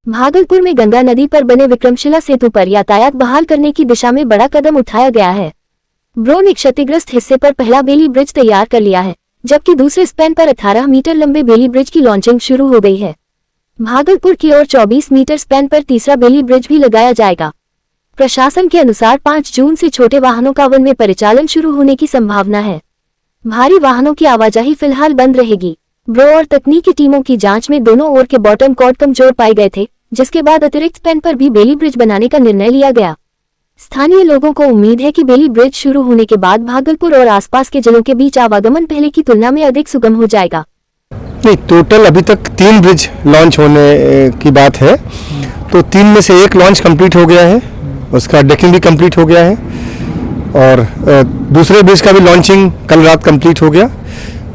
भागलपुर में गंगा नदी पर बने विक्रमशिला सेतु पर यातायात बहाल करने की दिशा में बड़ा कदम उठाया गया है। ब्रो ने क्षतिग्रस्त हिस्से पर पहला बेली ब्रिज तैयार कर लिया है, जबकि दूसरे स्पैन पर 18 मीटर लंबे बेली ब्रिज की लॉन्चिंग शुरू हो गई है। भागलपुर की ओर 24 मीटर स्पैन पर तीसरा बेली ब्रिज भी लगाया जाएगा। प्रशासन के अनुसार 5 जून से छोटे वाहनों का वन वे परिचालन शुरू होने की संभावना है। भारी वाहनों की आवाजाही फिलहाल बंद रहेगी। ब्रो और तकनीकी टीमों की जांच में दोनों ओर के बॉटम कॉर्ड कमजोर पाए गए थे, जिसके बाद अतिरिक्त स्पैन पर भी बेली ब्रिज बनाने का निर्णय लिया गया। स्थानीय लोगों को उम्मीद है कि बेली ब्रिज शुरू होने के बाद भागलपुर और आसपास के जिलों के बीच आवागमन पहले की तुलना में अधिक सुगम हो जाएगा। नहीं, टोटल अभी तक 3 ब्रिज लॉन्च होने की बात है, तो 3 में से 1 लॉन्च कंप्लीट हो गया है, उसका डेकिंग भी कंप्लीट हो गया है और दूसरे ब्रिज का भी लॉन्चिंग कल रात कंप्लीट हो गया।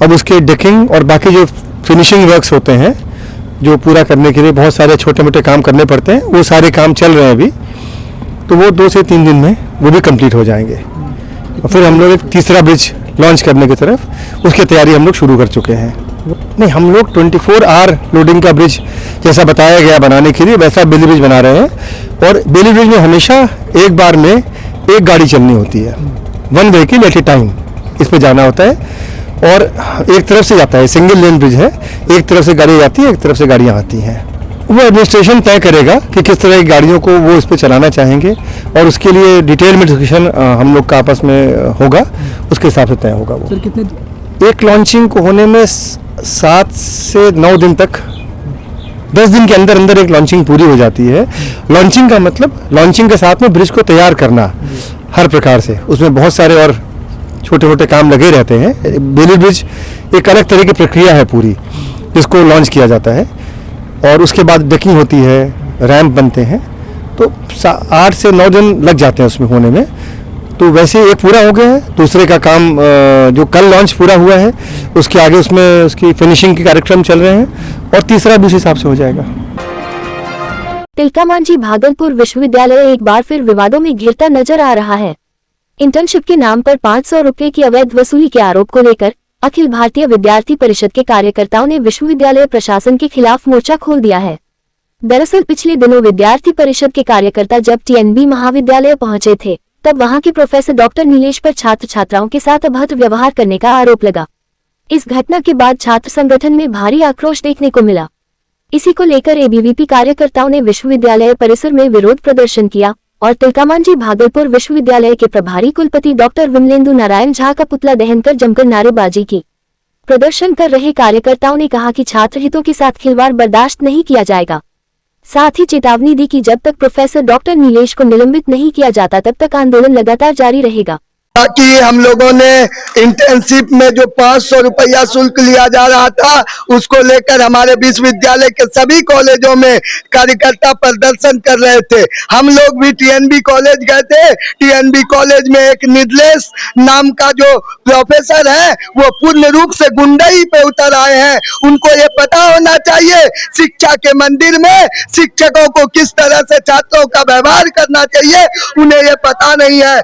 अब उसके डेकिंग और बाकी जो फिनिशिंग वर्क्स होते हैं, जो पूरा करने के लिए बहुत सारे छोटे मोटे काम करने पड़ते हैं, वो सारे काम चल रहे हैं अभी, तो वो 2 से 3 दिन में वो भी कंप्लीट हो जाएंगे। और फिर हम लोग एक तीसरा ब्रिज लॉन्च करने की तरफ उसकी तैयारी हम लोग शुरू कर चुके हैं। नहीं, हम लोग 24 आवर लोडिंग का ब्रिज जैसा बताया गया बनाने के लिए वैसा बेली ब्रिज बना रहे हैं। और बेली ब्रिज में हमेशा एक बार में एक गाड़ी चलनी होती है, 1 व्हीकल एट ए टाइम इस पे जाना होता है और एक तरफ से जाता है, सिंगल लेन ब्रिज है, एक तरफ से गाड़ी जाती है, एक तरफ से गाड़ियाँ आती हैं। वो एडमिनिस्ट्रेशन तय करेगा कि किस तरह की गाड़ियों को वो इस पे चलाना चाहेंगे और उसके लिए डिटेल में डिस्कशन हम लोग का आपस में होगा, उसके हिसाब से तय होगा। वो सर कितने एक लॉन्चिंग को होने में 7 से 9 दिन तक, 10 दिन के अंदर अंदर एक लॉन्चिंग पूरी हो जाती है। लॉन्चिंग का मतलब लॉन्चिंग के साथ में ब्रिज को तैयार करना हर प्रकार से, उसमें बहुत सारे और छोटे मोटे काम लगे रहते हैं। बेली ब्रिज एक अलग तरह की प्रक्रिया है पूरी, जिसको लॉन्च किया जाता है और उसके बाद डेकिंग होती है, रैंप बनते हैं, तो 8 से 9 दिन लग जाते हैं उसमें होने में। तो वैसे एक पूरा हो गया है, दूसरे का काम जो कल लॉन्च पूरा हुआ है उसके आगे उसमें उसकी फिनिशिंग के कार्यक्रम चल रहे हैं और तीसरा भी उस हिसाब से हो जाएगा। तिलकामांझी भागलपुर विश्वविद्यालय एक बार फिर विवादों में घिरता नजर आ रहा है। इंटर्नशिप के नाम पर 500 रुपए की अवैध वसूली के आरोप को लेकर अखिल भारतीय विद्यार्थी परिषद के कार्यकर्ताओं ने विश्वविद्यालय प्रशासन के खिलाफ मोर्चा खोल दिया है। दरअसल पिछले दिनों विद्यार्थी परिषद के कार्यकर्ता जब टीएनबी महाविद्यालय पहुंचे थे, तब वहां के प्रोफेसर डॉक्टर नीलेश पर छात्र छात्राओं के साथ अभद्र व्यवहार करने का आरोप लगा। इस घटना के बाद छात्र संगठन में भारी आक्रोश देखने को मिला। इसी को लेकर एबीवीपी कार्यकर्ताओं ने विश्वविद्यालय परिसर में विरोध प्रदर्शन किया और तिलकामांझी भागलपुर विश्वविद्यालय के प्रभारी कुलपति डॉक्टर विमलेंदु नारायण झा का पुतला दहन कर जमकर नारेबाजी की। प्रदर्शन कर रहे कार्यकर्ताओं ने कहा कि छात्र हितों के साथ खिलवाड़ बर्दाश्त नहीं किया जाएगा। साथ ही चेतावनी दी कि जब तक प्रोफेसर डॉक्टर नीलेश को निलंबित नहीं किया जाता तब तक आंदोलन लगातार जारी रहेगा। ताकि हम लोगों ने इंटर्नशिप में जो 500 रुपया शुल्क लिया जा रहा था, उसको लेकर हमारे विश्वविद्यालय के सभी कॉलेजों में कार्यकर्ता प्रदर्शन कर रहे थे। हम लोग भी टीएनबी कॉलेज गए थे। टीएनबी कॉलेज में एक नीलेश नाम का जो प्रोफेसर है, वो पूर्ण रूप से गुंडाई पे उतर आए हैं। उनको ये पता होना चाहिए शिक्षा के मंदिर में शिक्षकों को किस तरह से छात्रों का व्यवहार करना चाहिए, उन्हें ये पता नहीं है।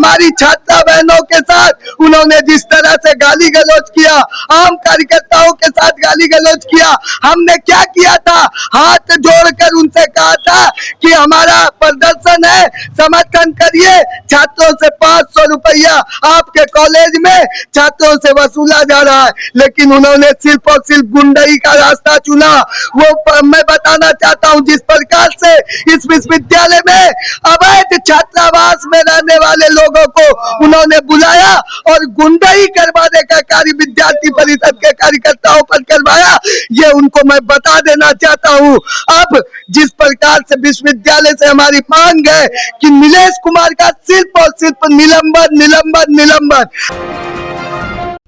हमारी छात्रा बहनों के साथ उन्होंने जिस तरह से गाली गलौज किया, आम कार्यकर्ताओं के साथ गाली गलौज किया, हमने क्या किया था? हाथ जोड़कर उनसे कहा था कि हमारा प्रदर्शन है, समर्थन करिए। छात्रों से 500 रुपया आपके कॉलेज में छात्रों से वसूला जा रहा है, लेकिन उन्होंने सिर्फ और सिर्फ गुंडाई का रास्ता चुना। वो मैं बताना चाहता हूँ, जिस प्रकार से इस विश्वविद्यालय में अवैध छात्रावास में रहने वाले लोगों को उन्होंने बुलाया और गुंडाई करवाने का कार्य विद्यार्थी परिषद के कार्यकर्ताओं पर करवाया, ये उनको मैं बता देना चाहता हूँ। अब जिस प्रकार से विश्वविद्यालय से हमारी मांग है कि नीलेश कुमार का सिर्फ और सिर्फ निलंबन।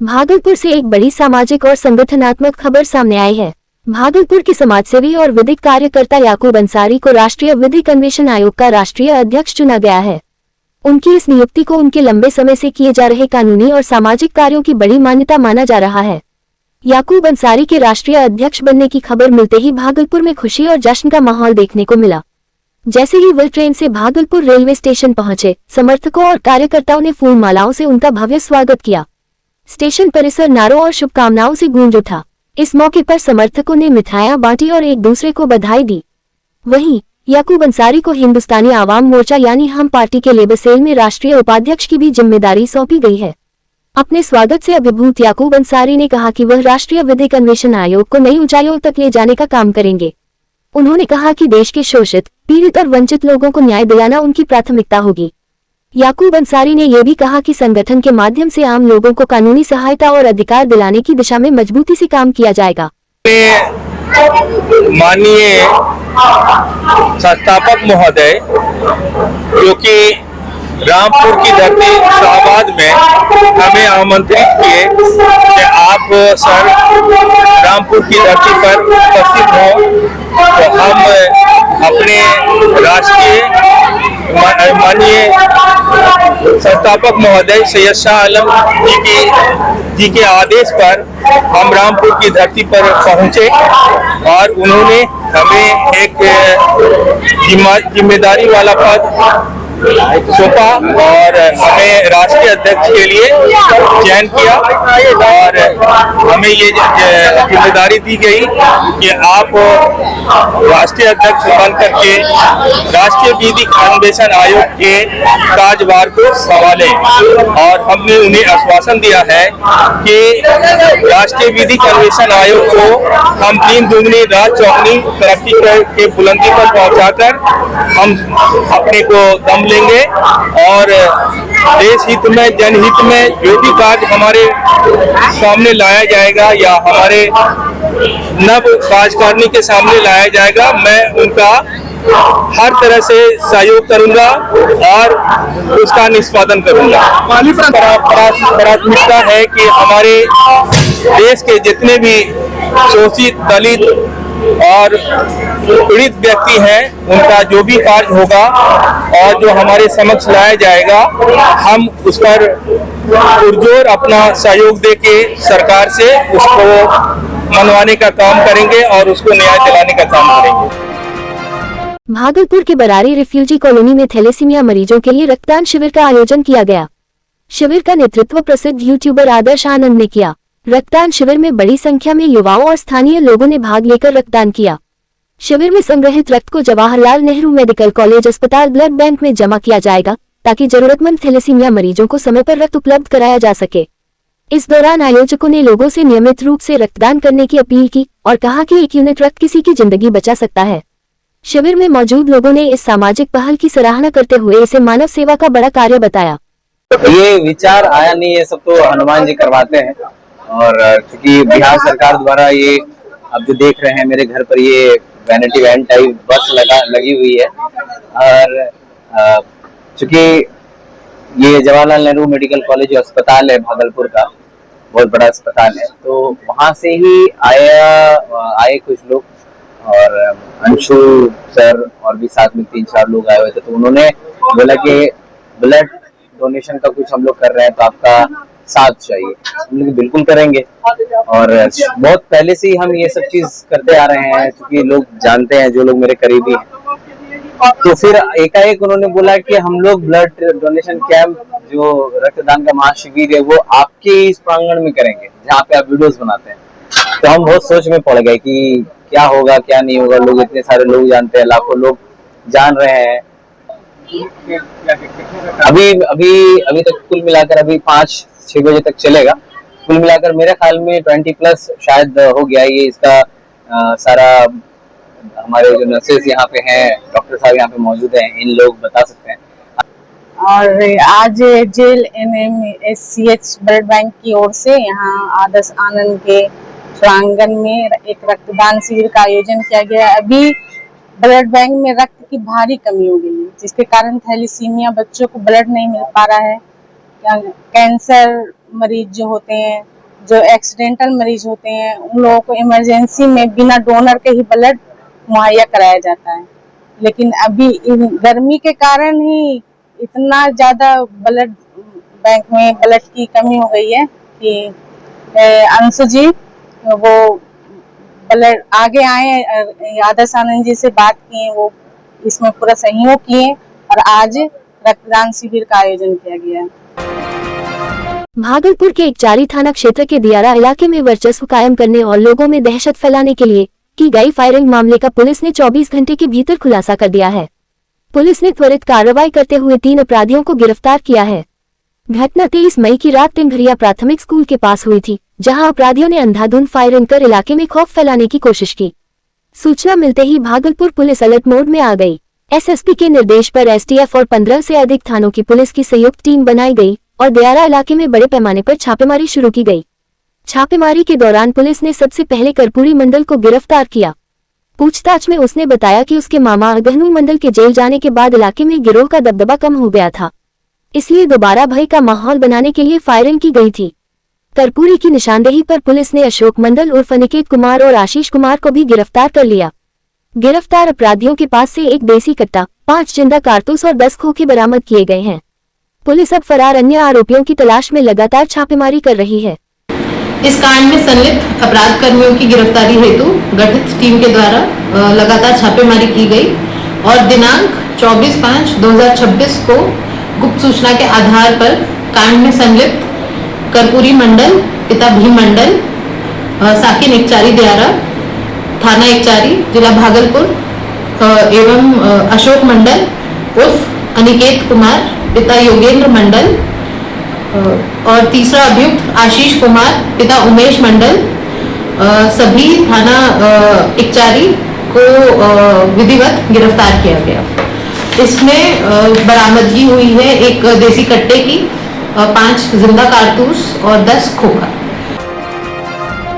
भागलपुर से एक बड़ी सामाजिक और संगठनात्मक खबर सामने आई है। भागलपुर के समाजसेवी और विधिक कार्यकर्ता याकूब अंसारी को राष्ट्रीय विधिक अन्वेषण आयोग का राष्ट्रीय अध्यक्ष चुना गया है। उनकी इस नियुक्ति को उनके लंबे समय से किए जा रहे कानूनी और सामाजिक कार्यों की बड़ी मान्यता माना जा रहा है। याकूब अंसारी के राष्ट्रीय अध्यक्ष बनने की खबर मिलते ही भागलपुर में खुशी और जश्न का माहौल देखने को मिला। जैसे ही वह ट्रेन से भागलपुर रेलवे स्टेशन पहुंचे, समर्थकों और कार्यकर्ताओं ने फूल मालाओं से उनका भव्य स्वागत किया। स्टेशन परिसर नारों और शुभकामनाओं से गूंज उठा। इस मौके पर समर्थकों ने मिठाइयां बांटी और एक दूसरे को बधाई दी। वहीं याकूब अंसारी को हिंदुस्तानी आवाम मोर्चा यानी हम पार्टी के लेबर सेल में राष्ट्रीय उपाध्यक्ष की भी जिम्मेदारी सौंपी गई है। अपने स्वागत से अभिभूत याकूब अंसारी ने कहा कि वह राष्ट्रीय विधिक अन्वेषण आयोग को नई ऊंचाइयों तक ले जाने का काम करेंगे। उन्होंने कहा कि देश के शोषित, पीड़ित और वंचित लोगों को न्याय दिलाना उनकी प्राथमिकता होगी। याकूब अंसारी ने यह भी कहा कि संगठन के माध्यम से आम लोगों को कानूनी सहायता और अधिकार दिलाने की दिशा में मजबूती से काम किया जाएगा। माननीय संस्थापक महोदय जो कि रामपुर की धरती शाहबाद में हमें आमंत्रित किए कि आप सर रामपुर की धरती पर उपस्थित हो, तो हम अपने राष्ट्रीय माननीय संस्थापक महोदय सैयद शाह आलम जी के आदेश पर हम रामपुर की धरती पर पहुंचे और उन्होंने हमें एक जिम्मेदारी वाला पद सौंपा और हमें राष्ट्रीय अध्यक्ष के लिए चयन किया और हमें ये जिम्मेदारी दी गई कि आप राष्ट्रीय अध्यक्ष बनकर के राष्ट्रीय विधिक अन्वेषण आयोग के कार्यभार को संभालें। और हमने उन्हें आश्वासन दिया है कि राष्ट्रीय विधिक अन्वेषण आयोग को हम 3 दुगनी रात चौगनी तरक्की के बुलंदी पर पहुंचाकर हम अपने को दम लेंगे और देश हित में, जनहित में जो भी कार्य हमारे सामने लाया जाएगा या हमारे नव राजकारणी के सामने लाया जाएगा, मैं उनका हर तरह से सहयोग करूंगा और उसका निष्पादन करूंगा। प्राथमिकता है कि हमारे देश के जितने भी शोषित, दलित और पीड़ित व्यक्ति हैं, उनका जो भी कार्य होगा और जो हमारे समक्ष लाया जाएगा, हम उस पर पुरजोर अपना सहयोग देके सरकार से उसको मनवाने का काम करेंगे और उसको न्याय दिलाने का काम करेंगे। भागलपुर के बरारी रिफ्यूजी कॉलोनी में थैलेसीमिया मरीजों के लिए रक्तदान शिविर का आयोजन किया गया। शिविर का नेतृत्व प्रसिद्ध यूट्यूबर आदर्श आनंद ने किया। रक्तदान शिविर में बड़ी संख्या में युवाओं और स्थानीय लोगों ने भाग लेकर रक्तदान किया। शिविर में संग्रहित रक्त को जवाहरलाल नेहरू मेडिकल कॉलेज अस्पताल ब्लड बैंक में जमा किया जाएगा ताकि जरूरतमंद थैलेसीमिया मरीजों को समय पर रक्त उपलब्ध कराया जा सके। इस दौरान आयोजकों ने लोगों से नियमित रूप से रक्तदान करने की अपील की और कहा कि 1 यूनिट रक्त किसी की जिंदगी बचा सकता है। शिविर में मौजूद लोगों ने इस सामाजिक पहल की सराहना करते हुए इसे मानव सेवा का बड़ा कार्य बताया। ये विचार आया नहीं, ये सब तो हनुमान जी करवाते हैं और क्योंकि बिहार सरकार द्वारा ये अब जो देख रहे हैं मेरे घर पर ये वैनिटी वैन टाइप बस लगी हुई है और चूंकि ये जवाहरलाल नेहरू मेडिकल कॉलेज अस्पताल है भागलपुर का, बहुत बड़ा अस्पताल है, तो वहां से ही आए कुछ लोग और अंशु सर और भी साथ में 3-4 लोग आए हुए थे, तो उन्होंने बोला कि ब्लड डोनेशन का कुछ हम लोग कर रहे हैं तो आपका साथ चाहिए। हम लोग बिल्कुल करेंगे और बहुत पहले से ही हम ये सब चीज करते आ रहे हैं क्योंकि लोग जानते हैं, जो लोग मेरे करीबी हैं। तो फिर एकाएक उन्होंने बोला कि हम लोग ब्लड डोनेशन कैंप जो रक्तदान का महाशिविर है वो आपके इस प्रांगण में करेंगे जहाँ पे आप वीडियोस बनाते हैं। तो हम बहुत सोच में पड़ गए कि क्या होगा क्या नहीं होगा, लोग इतने सारे लोग जानते हैं, लाखों लोग जान रहे हैं। अभी तक कुल मिलाकर अभी 5-6 बजे तक चलेगा। कुल मिलाकर मेरे ख्याल में 20+ शायद हो गया ये इसका सारा। हमारे जो नर्सेस यहाँ पे हैं, डॉक्टर साहब यहाँ पे मौजूद हैं, इन लोग बता सकते हैं। और आज जेल NMSCH ब्लड बैंक की ओर से यहाँ आदर्श आनंद के प्रांगण में एक रक्तदान शिविर का आयोजन किया गया। अभी ब्लड बैंक में रक्त की भारी कमी हो गई है, जिसके कारण थैलेसीमिया बच्चों को ब्लड नहीं मिल पा रहा है। कैंसर मरीज जो होते हैं, जो एक्सीडेंटल मरीज होते हैं, उन लोगों को इमरजेंसी में बिना डोनर के ही ब्लड मुहैया कराया जाता है। लेकिन अभी गर्मी के कारण ही इतना ज्यादा ब्लड बैंक में ब्लड की कमी हो गई है कि अंशु जी वो ब्लड आगे आए, आदर्श आनंद जी से बात किए, वो इसमें पूरा सहयोग किए और आज रक्तदान शिविर का आयोजन किया गया। भागलपुर के एकचारी थाना क्षेत्र के दियारा इलाके में वर्चस्व कायम करने और लोगों में दहशत फैलाने के लिए की गई फायरिंग मामले का पुलिस ने 24 घंटे के भीतर खुलासा कर दिया है। पुलिस ने त्वरित कार्रवाई करते हुए 3 अपराधियों को गिरफ्तार किया है। घटना 23 मई की रात टिंगरिया प्राथमिक स्कूल के पास हुई थी, जहां अपराधियों ने अंधाधुंध फायरिंग कर इलाके में खौफ फैलाने की कोशिश की। सूचना मिलते ही भागलपुर पुलिस अलर्ट मोड में आ गई। एसएसपी के निर्देश पर एसटीएफ और 15 से अधिक थानों की पुलिस की संयुक्त टीम बनाई गई और दियारा इलाके में बड़े पैमाने पर छापेमारी शुरू की गई। छापेमारी के दौरान पुलिस ने सबसे पहले कर्पूरी मंडल को गिरफ्तार किया। पूछताछ में उसने बताया कि उसके मामा अगहनू मंडल के जेल जाने के बाद इलाके में गिरोह का दबदबा कम हो गया था, इसलिए दोबारा भय का माहौल बनाने के लिए फायरिंग की गई थी। कर्पूरी की निशानदेही पर पुलिस ने अशोक मंडल उर्फ अनिकेत कुमार और आशीष कुमार को भी गिरफ्तार कर लिया। गिरफ्तार अपराधियों के पास से एक देसी कट्टा, 5 जिंदा कारतूस और 10 खोखे बरामद किए गए हैं। पुलिस अब फरार अन्य आरोपियों की तलाश में लगातार छापेमारी कर रही है। इस कांड में संलिप्त अपराध कर्मियों की गिरफ्तारी हेतु गठित टीम के द्वारा लगातार छापेमारी की गई और दिनांक 24/5/2026 को गुप्त सूचना के आधार पर कांड में संलिप्त कर्पूरी मंडल, पिता भीम मंडल, साकिन एकचारी दियारा, थाना एकचारी, जिला भागलपुर एवं अशोक मंडल उर्फ अनिकेत कुमार, पिता योगेंद्र मंडल और तीसरा अभियुक्त आशीष कुमार, पिता उमेश मंडल, सभी थाना एकचारी को विधिवत गिरफ्तार किया गया। इसमें बरामदगी हुई है एक देसी कट्टे की, 5 जिंदा कारतूस और 10 खोखा।